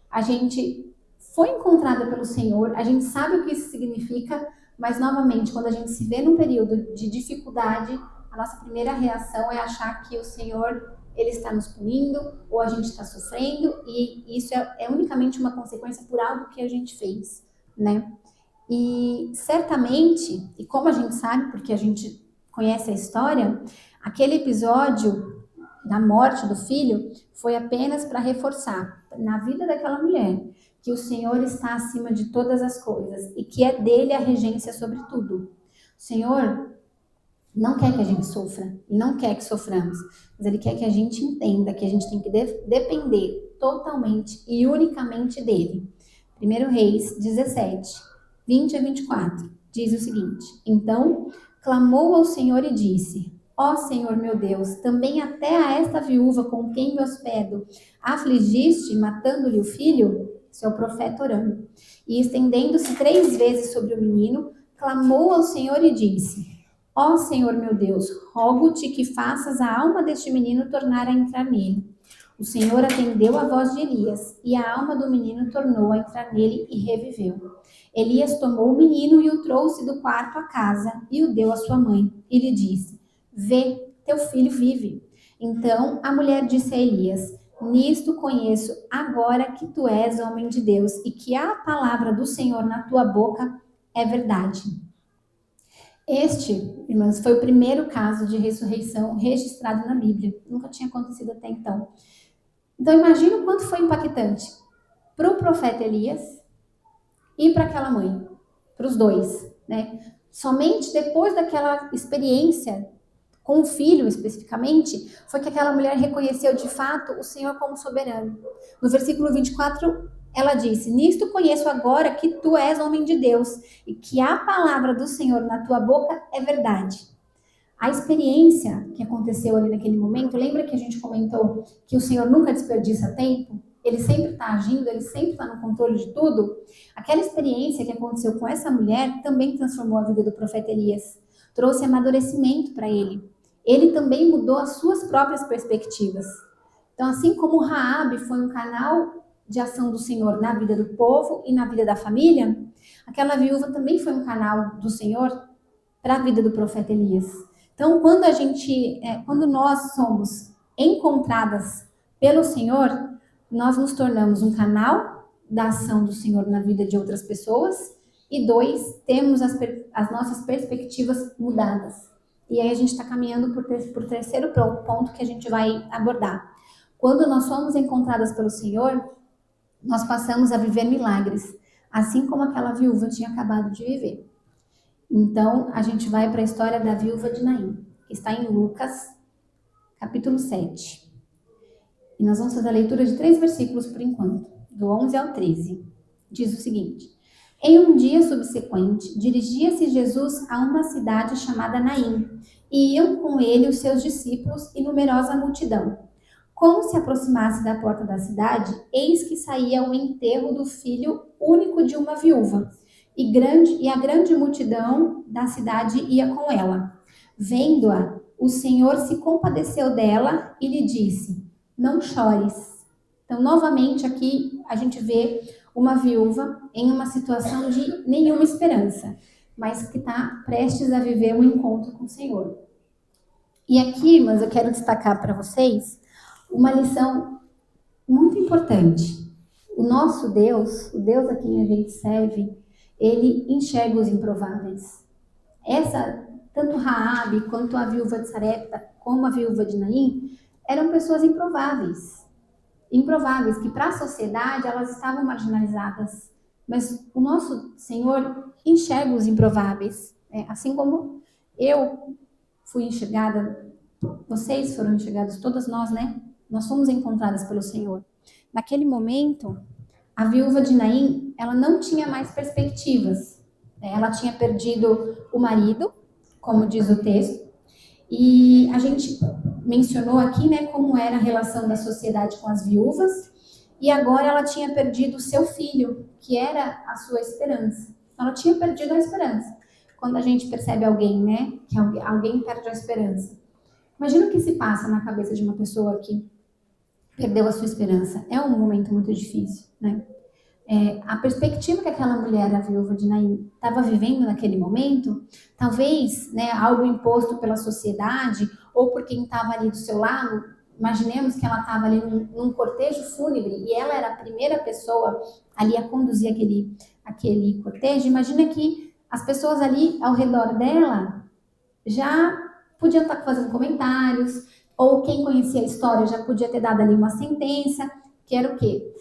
a gente foi encontrada pelo Senhor, a gente sabe o que isso significa, mas novamente, quando a gente se vê num período de dificuldade, a nossa primeira reação é achar que o Senhor, ele está nos punindo, ou a gente está sofrendo, e isso é unicamente uma consequência por algo que a gente fez, né? E certamente, e como a gente sabe, porque a gente conhece a história, aquele episódio da morte do filho foi apenas para reforçar na vida daquela mulher que o Senhor está acima de todas as coisas e que é dele a regência sobre tudo. O Senhor não quer que a gente sofra, não quer que soframos, mas ele quer que a gente entenda que a gente tem que depender totalmente e unicamente dele. 1 Reis 17, 20 a 24, diz o seguinte: então clamou ao Senhor e disse: ó Senhor meu Deus, também até a esta viúva com quem me hospedo afligiste, matando-lhe o filho? Esse é o profeta orando. E estendendo-se 3 vezes sobre o menino, clamou ao Senhor e disse: ó Senhor meu Deus, rogo-te que faças a alma deste menino tornar a entrar nele. O Senhor atendeu a voz de Elias, e a alma do menino tornou a entrar nele e reviveu. Elias tomou o menino e o trouxe do quarto à casa, e o deu à sua mãe, e lhe disse: vê, teu filho vive. Então a mulher disse a Elias: nisto conheço agora que tu és homem de Deus, e que a palavra do Senhor na tua boca é verdade. Este, irmãs, foi o primeiro caso de ressurreição registrado na Bíblia. Nunca tinha acontecido até então. Então, imagina o quanto foi impactante para o profeta Elias e para aquela mãe, para os dois, né? Somente depois daquela experiência com o filho, especificamente, foi que aquela mulher reconheceu de fato o Senhor como soberano. No versículo 24, ela disse: nisto conheço agora que tu és homem de Deus e que a palavra do Senhor na tua boca é verdade. A experiência que aconteceu ali naquele momento, lembra que a gente comentou que o Senhor nunca desperdiça tempo? Ele sempre está agindo, ele sempre está no controle de tudo. Aquela experiência que aconteceu com essa mulher também transformou a vida do profeta Elias. Trouxe amadurecimento para ele. Ele também mudou as suas próprias perspectivas. Então, assim como Raabe foi um canal de ação do Senhor na vida do povo e na vida da família, aquela viúva também foi um canal do Senhor para a vida do profeta Elias. Então, quando nós somos encontradas pelo Senhor, nós nos tornamos um canal da ação do Senhor na vida de outras pessoas. E 2, temos as nossas perspectivas mudadas. E aí a gente está caminhando por terceiro ponto que a gente vai abordar. Quando nós somos encontradas pelo Senhor, nós passamos a viver milagres, assim como aquela viúva tinha acabado de viver. Então, a gente vai para a história da viúva de Naim, que está em Lucas, capítulo 7. E nós vamos fazer a leitura de 3 versículos por enquanto, do 11 ao 13. Diz o seguinte: Em um dia subsequente, dirigia-se Jesus a uma cidade chamada Naim, e iam com ele os seus discípulos e numerosa multidão. Como se aproximasse da porta da cidade, eis que saía o enterro do filho único de uma viúva, e a grande multidão da cidade ia com ela. Vendo-a, o Senhor se compadeceu dela e lhe disse: Não chores. Então, novamente, aqui a gente vê uma viúva em uma situação de nenhuma esperança, mas que está prestes a viver um encontro com o Senhor. E aqui, irmãs, eu quero destacar para vocês uma lição muito importante. O nosso Deus, o Deus a quem a gente serve, ele enxerga os improváveis. Tanto Raabe quanto a viúva de Sarepta, como a viúva de Naim, eram pessoas improváveis, que para a sociedade elas estavam marginalizadas. Mas o nosso Senhor enxerga os improváveis, assim como eu fui enxergada, vocês foram enxergados, todas nós, né? Nós fomos encontradas pelo Senhor. Naquele momento, a viúva de Naim, ela não tinha mais perspectivas. Ela tinha perdido o marido, como diz o texto, e a gente mencionou aqui, né, como era a relação da sociedade com as viúvas, e agora ela tinha perdido o seu filho, que era a sua esperança. Ela tinha perdido a esperança. Quando a gente percebe alguém, né, que alguém perde a esperança. Imagina o que se passa na cabeça de uma pessoa que perdeu a sua esperança. É um momento muito difícil, né? A perspectiva que aquela mulher, a viúva de Naim, estava vivendo naquele momento, talvez, né, algo imposto pela sociedade ou por quem estava ali do seu lado. Imaginemos que ela estava ali num cortejo fúnebre e ela era a primeira pessoa ali a conduzir aquele cortejo. Imagina que as pessoas ali ao redor dela já podiam estar fazendo comentários, ou quem conhecia a história já podia ter dado ali uma sentença, que era o quê?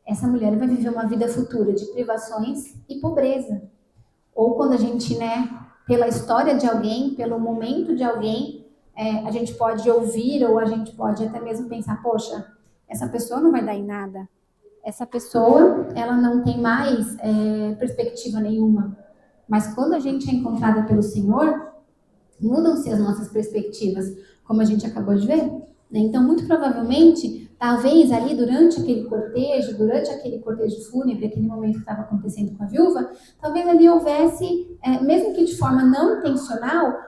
Essa mulher vai viver uma vida futura de privações e pobreza. Ou quando a gente, né, pela história de alguém, pelo momento de alguém, a gente pode ouvir ou a gente pode até mesmo pensar, poxa, essa pessoa não vai dar em nada. Essa pessoa, ela não tem mais perspectiva nenhuma. Mas quando a gente é encontrada pelo Senhor, mudam-se as nossas perspectivas, como a gente acabou de ver. Então, muito provavelmente, talvez ali durante aquele cortejo fúnebre, aquele momento que estava acontecendo com a viúva, talvez ali houvesse, mesmo que de forma não intencional,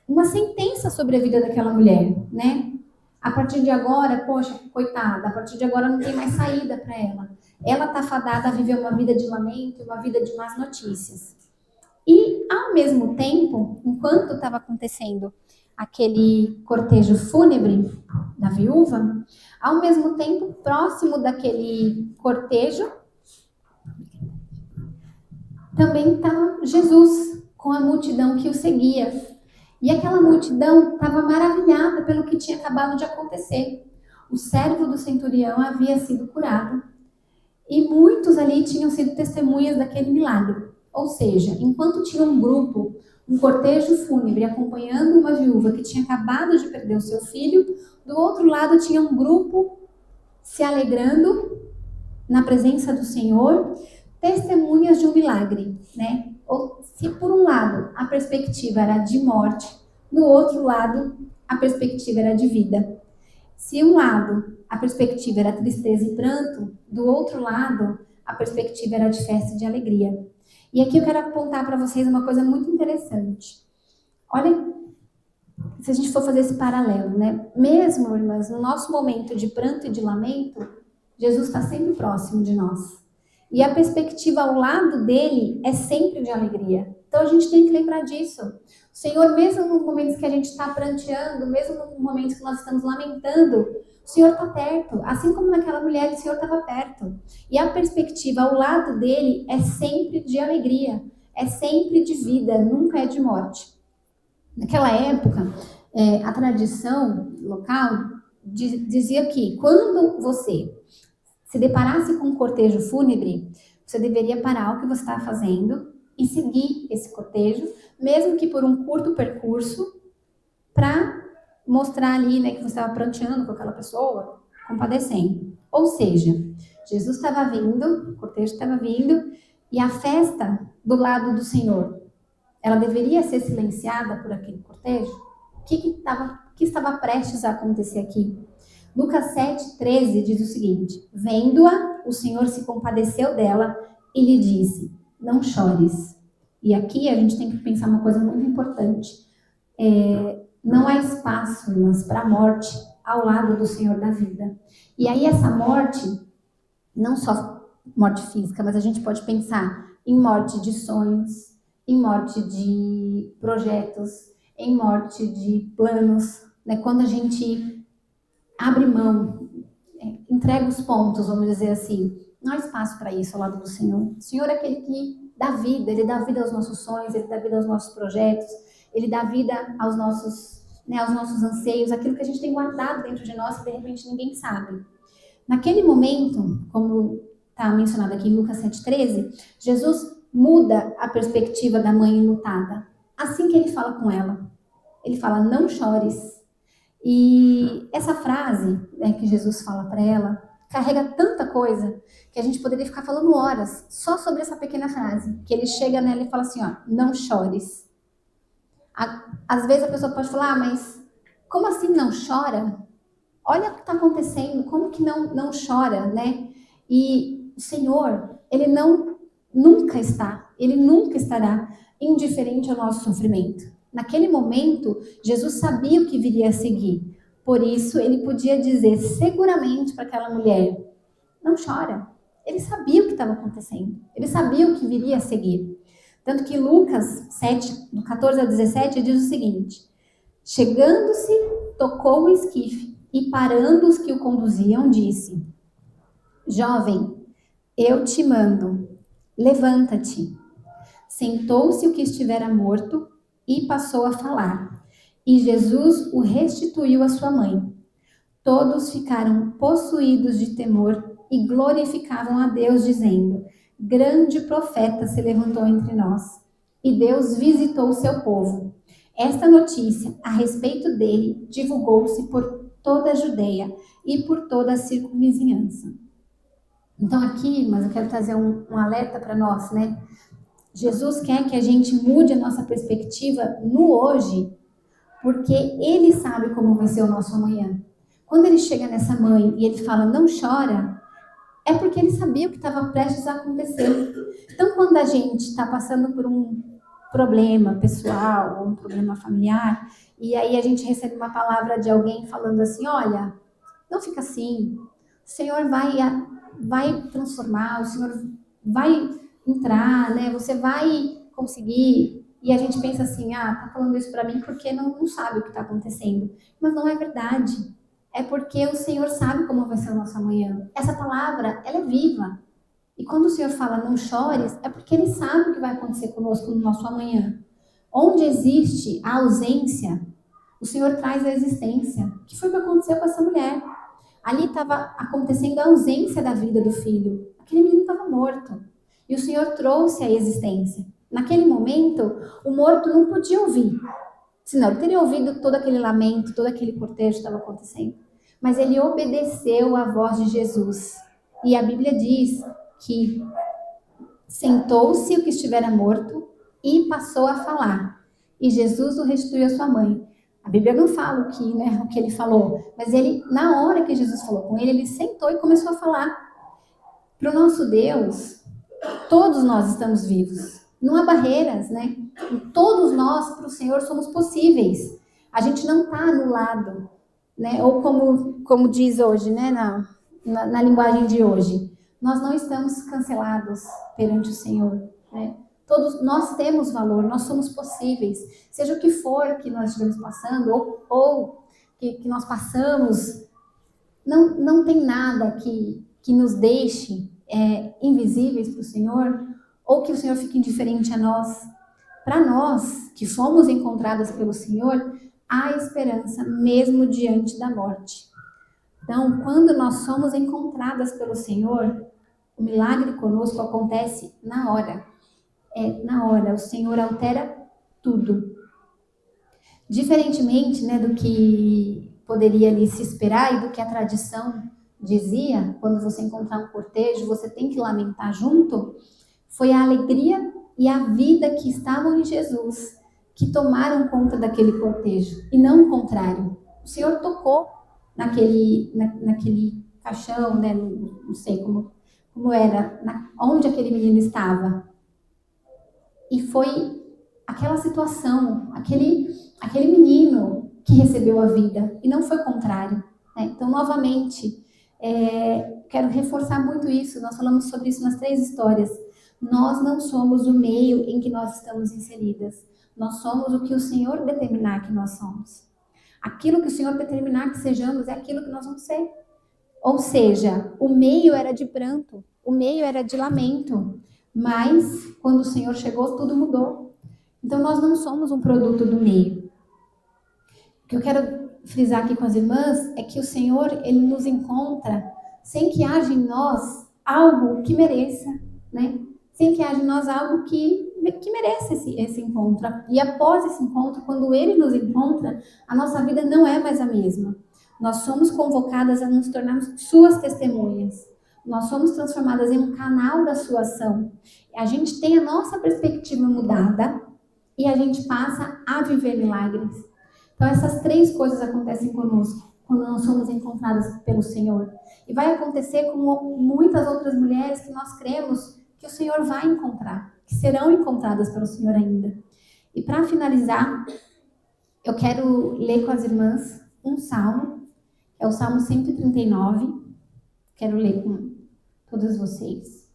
uma sentença sobre a vida daquela mulher, né? A partir de agora, poxa, coitada, a partir de agora não tem mais saída para ela. Ela está fadada a viver uma vida de lamento, uma vida de más notícias. E, ao mesmo tempo, enquanto estava acontecendo aquele cortejo fúnebre da viúva, ao mesmo tempo, próximo daquele cortejo, também estava Jesus, com a multidão que o seguia. E aquela multidão estava maravilhada pelo que tinha acabado de acontecer. O servo do centurião havia sido curado. E muitos ali tinham sido testemunhas daquele milagre. Ou seja, enquanto tinha um grupo, um cortejo fúnebre acompanhando uma viúva que tinha acabado de perder o seu filho, do outro lado tinha um grupo se alegrando na presença do Senhor, testemunhas de um milagre, né? Ou se por um lado a perspectiva era de morte, no outro lado a perspectiva era de vida. Se um lado a perspectiva era tristeza e pranto, do outro lado a perspectiva era de festa e de alegria. E aqui eu quero apontar para vocês uma coisa muito interessante. Olha, se a gente for fazer esse paralelo, né? Mesmo, irmãs, no nosso momento de pranto e de lamento, Jesus está sempre próximo de nós. E a perspectiva ao lado dele é sempre de alegria. Então a gente tem que lembrar disso. O Senhor, mesmo nos momentos que a gente está pranteando, mesmo nos momentos que nós estamos lamentando, o Senhor está perto. Assim como naquela mulher, o Senhor estava perto. E a perspectiva ao lado dele é sempre de alegria, é sempre de vida, nunca é de morte. Naquela época, a tradição local dizia que quando você se deparasse com um cortejo fúnebre, você deveria parar o que você estava fazendo e seguir esse cortejo, mesmo que por um curto percurso, para mostrar ali, né, que você estava pranteando com aquela pessoa, compadecendo. Ou seja, Jesus estava vindo, o cortejo estava vindo, e a festa do lado do Senhor, ela deveria ser silenciada por aquele cortejo? O que estava prestes a acontecer aqui? Lucas 7,13 diz o seguinte: vendo-a, o Senhor se compadeceu dela e lhe disse: não chores. E aqui a gente tem que pensar uma coisa muito importante. Não há espaço, irmãs, para a morte ao lado do Senhor da vida. E aí essa morte, não só morte física, mas a gente pode pensar em morte de sonhos, em morte de projetos, em morte de planos, né? Quando a gente abre mão, entrega os pontos, vamos dizer assim, não há espaço para isso ao lado do Senhor. O Senhor é aquele que dá vida, Ele dá vida aos nossos sonhos, Ele dá vida aos nossos projetos, Ele dá vida aos nossos anseios, aquilo que a gente tem guardado dentro de nós e de repente ninguém sabe. Naquele momento, como está mencionado aqui em Lucas 7,13, Jesus muda a perspectiva da mãe enlutada. Assim que ele fala com ela, ele fala: não chores. E essa frase, né, que Jesus fala para ela, carrega tanta coisa que a gente poderia ficar falando horas só sobre essa pequena frase, que ele chega nela e fala assim, ó, não chores. Às vezes a pessoa pode falar, mas como assim não chora? Olha o que está acontecendo, como que não chora, né? E o Senhor, Ele nunca estará indiferente ao nosso sofrimento. Naquele momento, Jesus sabia o que viria a seguir. Por isso, Ele podia dizer seguramente para aquela mulher, não chora. Ele sabia o que estava acontecendo. Ele sabia o que viria a seguir. Tanto que Lucas 7, do 14 ao 17, diz o seguinte: chegando-se, tocou o esquife e parando os que o conduziam, disse: jovem, eu te mando, levanta-te. Sentou-se o que estivera morto e passou a falar. E Jesus o restituiu à sua mãe. Todos ficaram possuídos de temor e glorificavam a Deus, dizendo: grande profeta se levantou entre nós, e Deus visitou o seu povo. Esta notícia a respeito dele divulgou-se por toda a Judeia e por toda a circunvizinhança. Então aqui, mas eu quero trazer um alerta para nós, né? Jesus quer que a gente mude a nossa perspectiva no hoje, porque Ele sabe como vai ser o nosso amanhã. Quando Ele chega nessa mãe e Ele fala, não chora, é porque Ele sabia o que estava prestes a acontecer. Então, quando a gente está passando por um problema pessoal ou um problema familiar, e aí a gente recebe uma palavra de alguém falando assim, olha, não fica assim, o Senhor vai transformar, o Senhor vai entrar, né? Você vai conseguir. E a gente pensa assim, tá falando isso para mim porque não sabe o que está acontecendo. Mas não é verdade. É porque o Senhor sabe como vai ser o nosso amanhã. Essa palavra, ela é viva. E quando o Senhor fala não chores, é porque Ele sabe o que vai acontecer conosco no nosso amanhã. Onde existe a ausência, o Senhor traz a existência. Que foi o que aconteceu com essa mulher. Ali estava acontecendo a ausência da vida do filho. Aquele menino estava morto. E o Senhor trouxe a existência. Naquele momento, o morto não podia ouvir. Senão, ele teria ouvido todo aquele lamento, todo aquele cortejo que estava acontecendo. Mas ele obedeceu à voz de Jesus. E a Bíblia diz que sentou-se o que estivera morto e passou a falar. E Jesus o restituiu à sua mãe. A Bíblia não fala o que ele falou, mas ele, na hora que Jesus falou com ele sentou e começou a falar. Para o nosso Deus, todos nós estamos vivos. Não há barreiras, né? E todos nós, para o Senhor, somos possíveis. A gente não está anulado, né? Ou como diz hoje, né? Na linguagem de hoje, nós não estamos cancelados perante o Senhor, né? Todos nós temos valor, nós somos possíveis. Seja o que for que nós estivemos passando, ou que nós passamos, não tem nada que nos deixe invisíveis para o Senhor, ou que o Senhor fique indiferente a nós. Para nós, que fomos encontradas pelo Senhor, há esperança mesmo diante da morte. Então, quando nós somos encontradas pelo Senhor, o milagre conosco acontece na hora. Na hora, o Senhor altera tudo. Diferentemente, né, do que poderia ali se esperar e do que a tradição dizia, quando você encontrar um cortejo, você tem que lamentar junto, foi a alegria e a vida que estavam em Jesus que tomaram conta daquele cortejo, e não o contrário. O Senhor tocou naquele caixão, né, não sei como era, onde aquele menino estava. E foi aquela situação, aquele menino que recebeu a vida, e não foi o contrário. Né? Então, novamente, quero reforçar muito isso, nós falamos sobre isso nas 3 histórias. Nós não somos o meio em que nós estamos inseridas, nós somos o que o Senhor determinar que nós somos. Aquilo que o Senhor determinar que sejamos é aquilo que nós vamos ser. Ou seja, o meio era de pranto, o meio era de lamento, mas quando o Senhor chegou, tudo mudou. Então nós não somos um produto do meio. O que eu quero frisar aqui com as irmãs é que o Senhor, Ele nos encontra sem que haja em nós algo que mereça, né? Sem que haja em nós algo que mereça esse encontro. E após esse encontro, quando Ele nos encontra, a nossa vida não é mais a mesma. Nós somos convocadas a nos tornarmos suas testemunhas. Nós somos transformadas em um canal da sua ação. A gente tem a nossa perspectiva mudada e a gente passa a viver milagres. Então essas 3 coisas acontecem conosco quando nós somos encontradas pelo Senhor. E vai acontecer com muitas outras mulheres que nós cremos que o Senhor vai encontrar, que serão encontradas pelo Senhor ainda. E para finalizar, eu quero ler com as irmãs um salmo, é o Salmo 139. Quero ler com todas vocês.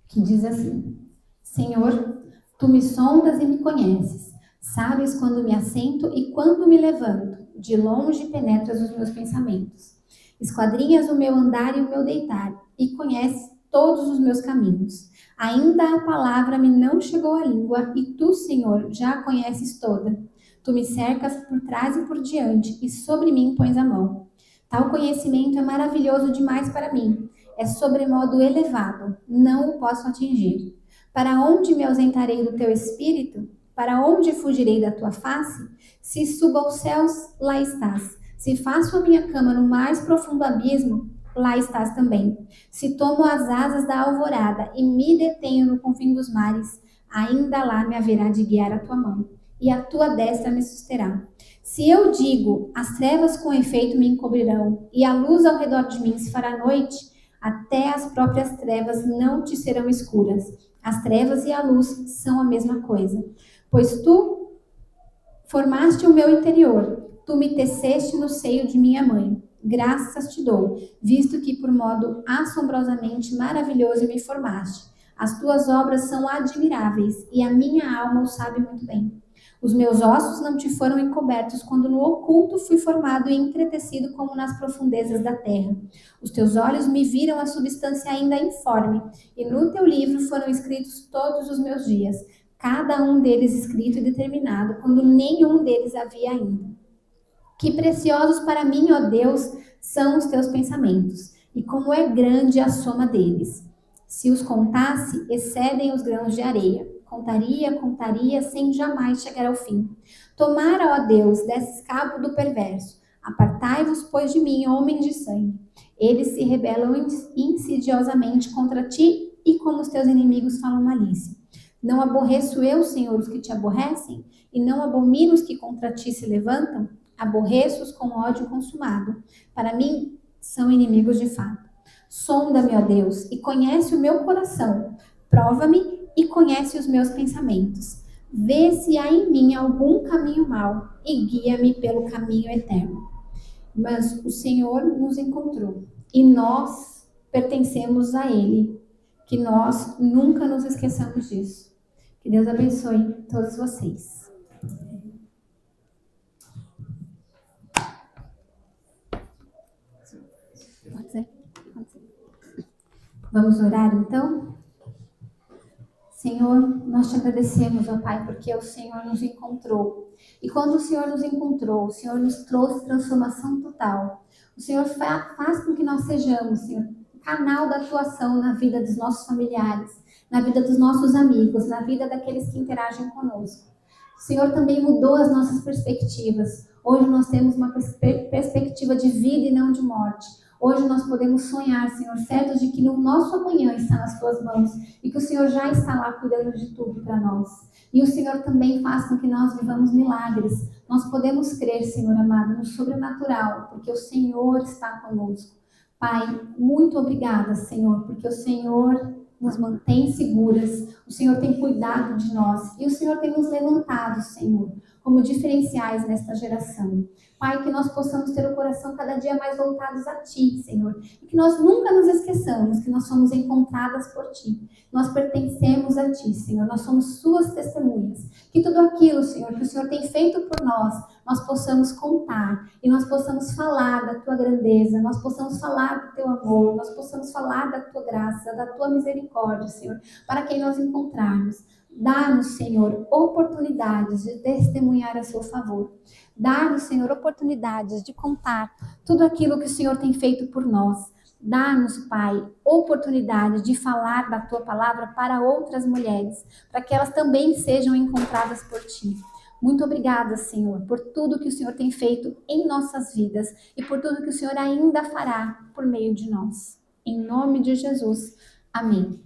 Que diz assim: Senhor, tu me sondas e me conheces. Sabes quando me assento e quando me levanto. De longe penetras os meus pensamentos. Esquadrinhas o meu andar e o meu deitar, e conheces todos os meus caminhos. Ainda a palavra me não chegou à língua, e tu, Senhor, já a conheces toda. Tu me cercas por trás e por diante, e sobre mim pões a mão. Tal conhecimento é maravilhoso demais para mim. É sobremodo elevado, não o posso atingir. Para onde me ausentarei do teu espírito? Para onde fugirei da tua face? Se subo aos céus, lá estás. Se faço a minha cama no mais profundo abismo, lá estás também. Se tomo as asas da alvorada e me detenho no confim dos mares, ainda lá me haverá de guiar a tua mão, e a tua destra me susterá. Se eu digo, as trevas com efeito me encobrirão, e a luz ao redor de mim se fará noite, até as próprias trevas não te serão escuras. As trevas e a luz são a mesma coisa. Pois tu formaste o meu interior, tu me teceste no seio de minha mãe. Graças te dou, visto que por modo assombrosamente maravilhoso me formaste. As tuas obras são admiráveis, e a minha alma o sabe muito bem. Os meus ossos não te foram encobertos quando no oculto fui formado e entretecido como nas profundezas da terra. Os teus olhos me viram a substância ainda informe, e no teu livro foram escritos todos os meus dias, cada um deles escrito e determinado, quando nenhum deles havia ainda. Que preciosos para mim, ó Deus, são os teus pensamentos, e como é grande a soma deles. Se os contasse, excedem os grãos de areia. Contaria, sem jamais chegar ao fim. Tomara, ó Deus, desses cabo do perverso. Apartai-vos, pois, de mim, homens de sangue. Eles se rebelam insidiosamente contra ti, e como os teus inimigos falam malícia. Não aborreço eu, Senhor, os que te aborrecem? E não abomino os que contra ti se levantam? Aborreço-os com ódio consumado. Para mim, são inimigos de fato. Sonda-me, ó Deus, e conhece o meu coração. Prova-me e conhece os meus pensamentos. Vê se há em mim algum caminho mau e guia-me pelo caminho eterno. mas o Senhor nos encontrou e nós pertencemos a Ele. Que nós nunca nos esqueçamos disso. Que Deus abençoe todos vocês. Pode ser? Pode ser. Vamos orar então? Senhor, nós te agradecemos, ó Pai, porque o Senhor nos encontrou. E quando o Senhor nos encontrou, o Senhor nos trouxe transformação total. O Senhor faz com que nós sejamos, Senhor, canal da atuação na vida dos nossos familiares, na vida dos nossos amigos, na vida daqueles que interagem conosco. O Senhor também mudou as nossas perspectivas. Hoje nós temos uma perspectiva de vida e não de morte. Hoje nós podemos sonhar, Senhor, certos de que o nosso amanhã está nas tuas mãos e que o Senhor já está lá cuidando de tudo para nós. E o Senhor também faz com que nós vivamos milagres. Nós podemos crer, Senhor amado, no sobrenatural, porque o Senhor está conosco. Pai, muito obrigada, Senhor, porque o Senhor nos mantém seguras, o Senhor tem cuidado de nós e o Senhor tem nos levantado, Senhor, como diferenciais nesta geração. Pai, que nós possamos ter o coração cada dia mais voltados a Ti, Senhor, e que nós nunca nos esqueçamos que nós somos encontradas por Ti. Nós pertencemos a Ti, Senhor, nós somos Suas testemunhas. Que tudo aquilo, Senhor, que o Senhor tem feito por nós possamos contar e nós possamos falar da Tua grandeza, nós possamos falar do Teu amor, nós possamos falar da Tua graça, da Tua misericórdia, Senhor, para quem nós encontrarmos. Dá-nos, Senhor, oportunidades de testemunhar a seu favor. Dá-nos, Senhor, oportunidades de contar tudo aquilo que o Senhor tem feito por nós. Dá-nos, Pai, oportunidade de falar da Tua palavra para outras mulheres, para que elas também sejam encontradas por Ti. Muito obrigada, Senhor, por tudo que o Senhor tem feito em nossas vidas e por tudo que o Senhor ainda fará por meio de nós. Em nome de Jesus. Amém.